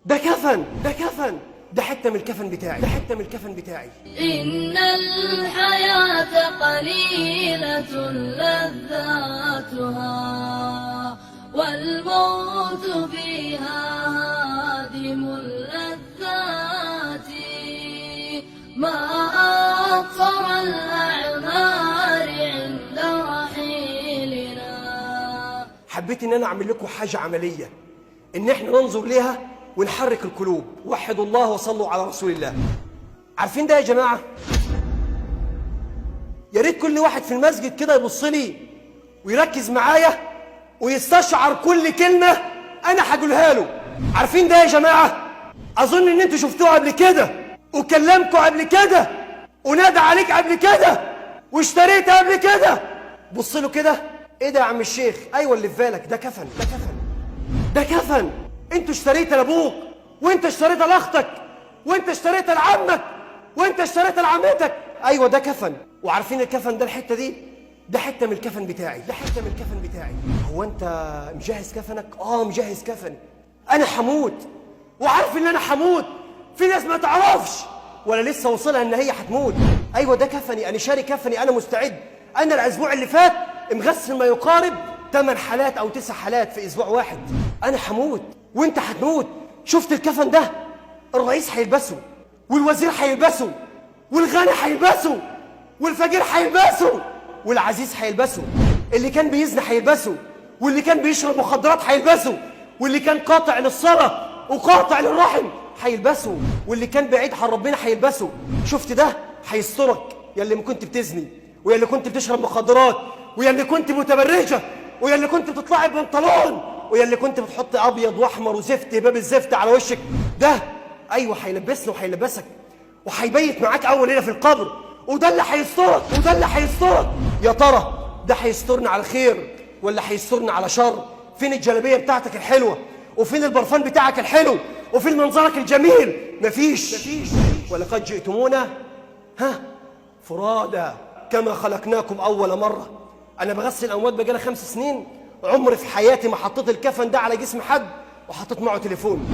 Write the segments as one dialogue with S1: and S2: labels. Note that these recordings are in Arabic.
S1: ده كفن، ده كفن، ده حتة من الكفن بتاعي، ده حتة من الكفن بتاعي.
S2: إن الحياة قليلة لذاتها والموت فيها هادم اللذات. ما أقصر الأعمار عند رحيلنا.
S1: حبيت ان انا اعمل لكم حاجة عملية، ان احنا ننظر ليها ونحرك القلوب. وحدوا الله وصلوا على رسول الله. عارفين ده يا جماعة؟ يا ريت كل واحد في المسجد كده يبص لي ويركز معايا ويستشعر كل كلمة انا هقولها له. عارفين ده يا جماعة؟ اظن ان انتوا شفتوه قبل كده وكلمكوا قبل كده ونادى عليك قبل كده واشتريت قبل كده. بص له كده. ايه ده يا عم الشيخ؟ ايوه اللي في بالك ده كفن، ده كفن، ده كفن. انت اشتريت لابوك، وانت اشتريت لاختك، وانت اشتريت لعمك، وانت اشتريت لعمتك. ايوه ده كفن. وعارفين الكفن ده الحته دي؟ ده حته من الكفن بتاعي، ده حته من الكفن بتاعي. هو انت مجهز كفنك؟ مجهز كفني. انا هموت وعارف ان انا هموت. في ناس ما تعرفش ولا لسه وصلها ان هي هتموت. ايوه ده كفني، انا شاري كفني، انا مستعد. انا الاسبوع اللي فات مغسل ما يقارب 8 حالات او 9 حالات في اسبوع واحد. انا هموت وانت هتموت. شفت الكفن ده؟ الرئيس هيلبسه، والوزير هيلبسه، والغني هيلبسه، والفقير هيلبسه، والعزيز هيلبسه، اللي كان بيزني هيلبسه، واللي كان بيشرب مخدرات هيلبسه، واللي كان قاطع للصلاة وقاطع للرحم هيلبسه، واللي كان بعيد عن ربنا هيلبسه. شفت ده؟ هيسترك يا اللي كنت بتزني، ويا اللي كنت بتشرب مخدرات، ويا اللي كنت متبرجة، ويا اللي كنت بتطلعي ببنطلون، ويا اللي كنت بتحط ابيض واحمر وزفت باب الزفت على وشك. ده ايوه هيلبسنا وهيلبسك وهيبيت معاك اول ليله في القبر. وده اللي هيسترك، وده اللي هيسترك. يا ترى ده هيسترنا على خير ولا هيسترنا على شر؟ فين الجلابيه بتاعتك الحلوه؟ وفين البرفان بتاعك الحلو؟ وفين منظرك الجميل؟ مفيش. ولقد جئتمونا فرادا كما خلقناكم اول مره. انا بغسل اموات بقالي 5 سنين، عمري في حياتي ما حطيت الكفن ده على جسم حد وحطيت معه تليفون،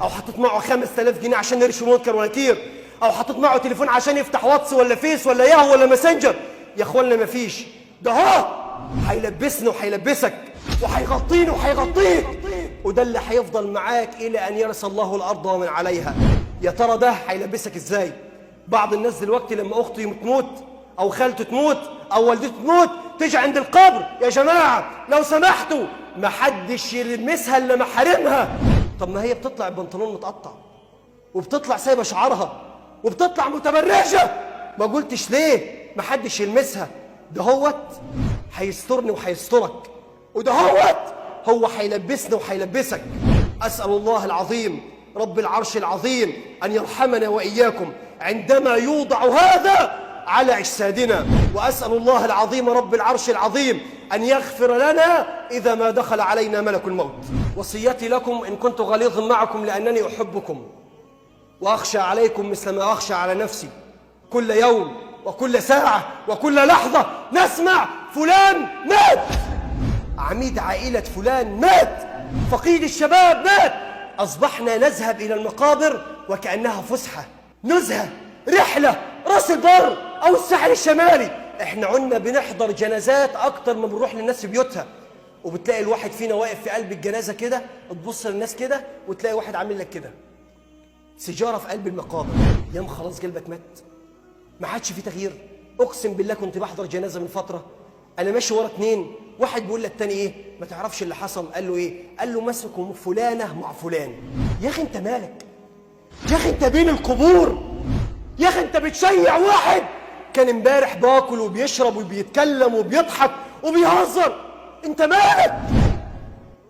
S1: او حطيت معه 5000 جنيه عشان يرشي منكر ونكير، او حطيت معه تليفون عشان يفتح واتس ولا فيس ولا ياهو ولا ماسنجر. يا اخوانا مفيش. ده هيلبسنا وهيلبسك وهيغطيني وهيغطيك، وده اللي هيفضل معاك الى ان يرث الله الارض ومن عليها. يا ترى ده هيلبسك ازاي؟ بعض الناس دلوقتي لما اختي تموت او خالته تموت او والدته تموت تيجي عند القبر، يا جماعه لو سمحتوا ما حدش يلمسها الا محارمها. طب ما هي بتطلع البنطلون متقطع، وبتطلع سايبه شعرها، وبتطلع متبرجه، ما قلتش ليه ما حدش يلمسها؟ دهوت هيسترني وهيسترك، ودهوت هو هيلبسني وهيلبسك. اسال الله العظيم رب العرش العظيم ان يرحمنا واياكم عندما يوضع هذا على أجسادنا، وأسأل الله العظيم رب العرش العظيم أن يغفر لنا إذا ما دخل علينا ملك الموت. وصيتي لكم إن كنت غليظ معكم لأنني أحبكم وأخشى عليكم مثل ما أخشى على نفسي. كل يوم وكل ساعة وكل لحظة نسمع فلان مات، عميد عائلة فلان مات، فقيد الشباب مات. أصبحنا نذهب إلى المقابر وكأنها فسحة، نزهة، رحلة، راس البر أو الساحل الشمالي. احنا عنا بنحضر جنازات أكتر ما بنروح للناس في بيوتها. وبتلاقي الواحد فينا واقف في قلب الجنازة كده، تبص للناس كده وتلاقي واحد عامل لك كده سيجارة في قلب المقابر. يام خلاص قلبك مات، ما عادش في تغيير. أقسم بالله كنت بحضر جنازة من فترة، أنا ماشي ورا 2، واحد بيقول للتاني إيه؟ ما تعرفش اللي حصل؟ قال له إيه؟ قال له مسكوا فلانة مع فلان. يا أخي أنت مالك؟ يا أخي أنت بين القبور؟ يا أخي أنت بتشيع واحد كان امبارح باكل وبيشرب وبيتكلم وبيضحك وبيهزر، أنت مالك؟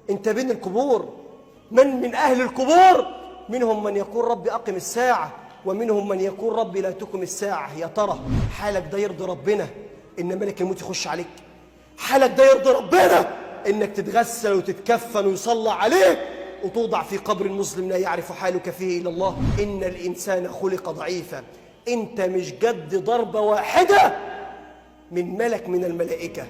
S1: أنت بين القبور. من أهل القبور منهم من يقول ربي أقم الساعة، ومنهم من يقول ربي لا تقم الساعة. يا ترى حالك ده يرضي ربنا إن ملك الموت يخش عليك؟ حالك ده يرضي ربنا إنك تتغسل وتتكفن ويصلى عليك وتوضع في قبر المسلم لا يعرف حالك فيه إلا الله؟ إن الإنسان خلق ضعيفا. أنت مش قد ضربة واحدة من ملك من الملائكة.